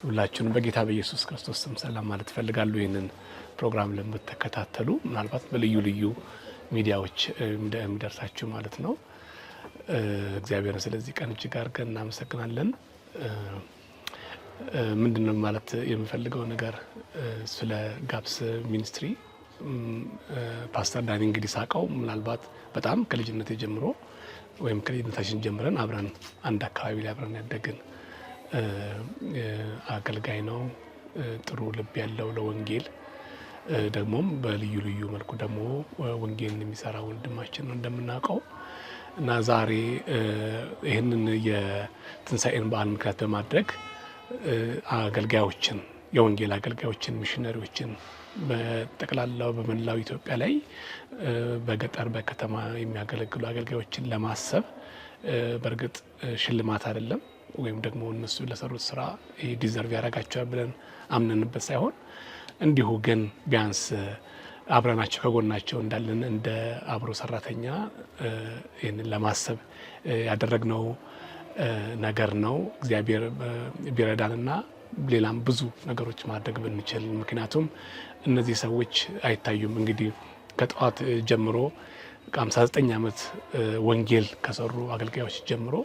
ሁላችሁንም በጌታ በኢየሱስ ክርስቶስ ስም ሰላም ማለት ፈልጋለሁ። ይሄንን ፕሮግራም ለምትከታተሉ ምናልባት በልዩ ልዩ ሚዲያዎች እንደምደርሳችሁ ማለት ነው። እግዚአብሔርን ስለዚህ ቀን እጅግ አድርገን እናመሰግናለን። ምንድነው ማለት የምፈልገው ነገር ስለ ጋፕስ ሚኒስትሪ ፓስተር ዳኒ እንግዲህ ሳቀው ምናልባት በጣም ከልጅነቴ ጀምሮ ወይም ከልጅነታችን ጀምረን አብረን አንድ አካባቢ ላይ አብረን ያደግን አገልጋይ ነው። ጥሩ ልብ ያለው ለወንጌል ደግሞም በልዩ ልዩ መልኩ ደግሞ ወንጌልን የሚሰራ ወንድማችን ነው እንደምናውቀው እና ዛሬ ይሄንን የትንሳኤን በዓል ምክንያት በማድረግ አገልጋዮችን የወንጌል አገልጋዮችን ሚሽነሪዎችን በጠቅላላው በመላው ኢትዮጵያ ላይ በገጠር በከተማ የሚያገለግሉ አገልጋዮችን ለማሰብ በርግጥ ሽልማት አይደለም ወይም ደግሞ እነሱ ለሰሩት ስራ ዲዘርቭ ያደርጋቸዋል ብለን አምነንበት ሳይሆን እንዲሁ ግን ቢያንስ አብረናቸው ከጎናቸው እንዳለን እንደ አብሮ ሰራተኛ ይሄንን ለማሰብ ያደረግነው ነገር ነው። እግዚአብሔር ቢረዳንና ሌላም ብዙ ነገሮች ማድረግ ብንችል ምክንያቱም እነዚህ ሰዎች አይታዩም። እንግዲህ ከጠዋት ጀምሮ 59 ዓመት ወንጌል ከሰሩ አገልጋዮች ጀምሮ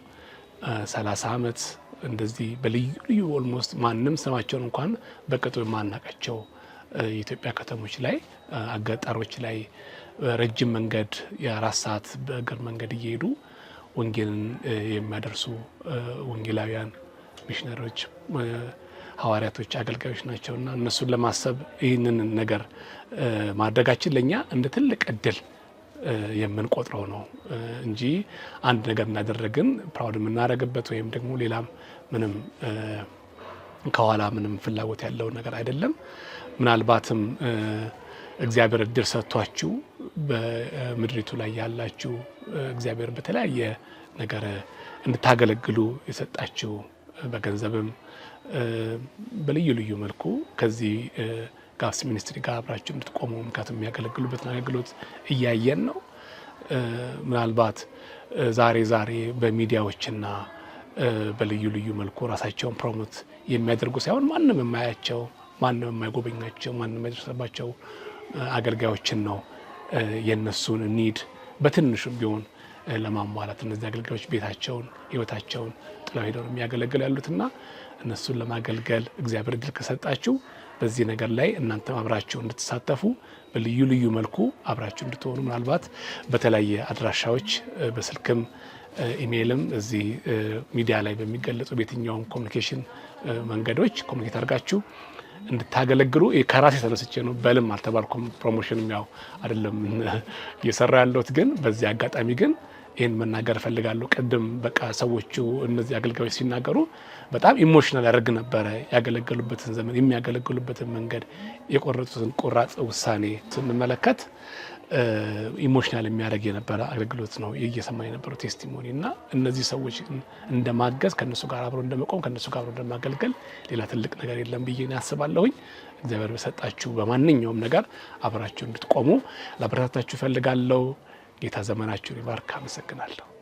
30 ዓመት እንደዚህ በልዩ ልዩ ኦልሞስት ማንም ስማቸውን እንኳን በቅጡ የማናውቃቸው የኢትዮጵያ ከተሞች ላይ አገጠሮች ላይ ረጅም መንገድ የ4 ሰዓት በእግር መንገድ እየሄዱ ወንጌልን የሚያደርሱ ወንጌላውያን ሚሽነሪዎች ሐዋርያቶች አገልጋዮች ናቸውና እነሱን ለማሰብ ይህንን ነገር ማድረጋችን ለኛ እንደ ትልቅ እድል የምንቆጥረው ነው እንጂ አንድ ነገር እናደረግን ፕራውድ የምናደርግበት ወይም ደግሞ ሌላም ምንም ከኋላ ምንም ፍላጎት ያለው ነገር አይደለም። ምናልባትም እግዚአብሔር እድል ሰጥቷችሁ በምድሪቱ ላይ ያላችሁ እግዚአብሔር በተለያየ ነገር እንድታገለግሉ የሰጣችሁ በገንዘብም በልዩ ልዩ መልኩ ከዚህ ጋፕስ ሚኒስትሪ ጋር አብራችሁ እንድትቆሙ ምክንያቱም የሚያገለግሉበትን አገልግሎት እያየን ነው። ምናልባት ዛሬ በሚዲያዎችና በልዩ ልዩ መልኩ ራሳቸውን ፕሮሞት የሚያደርጉ ሳይሆን ማንም የማያቸው ማንም የማይጎበኛቸው ማንም የማይደርስባቸው አገልጋዮችን ነው የነሱን ኒድ በትንሹም ቢሆን ለማሟላት እነዚህ አገልጋዮች ቤታቸውን ህይወታቸውን ጥለው ሄደው የሚያገለግሉ ያሉትና እነሱን ለማገልገል እግዚአብሔር እድል ከሰጣችሁ በዚህ ነገር ላይ እናንተም አብራችሁ እንድትሳተፉ በልዩ ልዩ መልኩ አብራችሁ እንድትሆኑ ምናልባት በተለያየ አድራሻዎች በስልክም ኢሜይልም እዚህ ሚዲያ ላይ በሚገለጹ በየትኛውም ኮሚኒኬሽን መንገዶች ኮሚኒኬት አድርጋችሁ እንድታገለግሉ ከራሴ ተነስቼ ነው በልም አልተባልኩም። ፕሮሞሽንም ያው አይደለም እየሰራ ያለሁት ግን በዚህ አጋጣሚ ግን ይሄን መናገር ፈልጋለሁ። ቀደም በቃ ሰዎቹ እነዚህ አገልጋዮች ሲናገሩ በጣም ኢሞሽናል ያደርግ ነበር። ያገለገሉበትን ዘመን የሚያገለግሉበትን መንገድ የቆረጡትን ቆራጥ ውሳኔ ስንመለከት ኢሞሽናል የሚያደርግ የነበረ አገልግሎት ነው እየሰማኝ የነበረው ቴስቲሞኒ እና እነዚህ ሰዎች እንደማገዝ ከነሱ ጋር አብሮ እንደመቆም ከነሱ ጋር አብሮ እንደማገልገል ሌላ ትልቅ ነገር የለም ብዬ ያስባለሁኝ። እግዚአብሔር በሰጣችሁ በማንኛውም ነገር አብራችሁ እንድትቆሙ ላበረታታችሁ ፈልጋለሁ። ጌታ ዘመናችሁን ይባርክ። አመሰግናለሁ።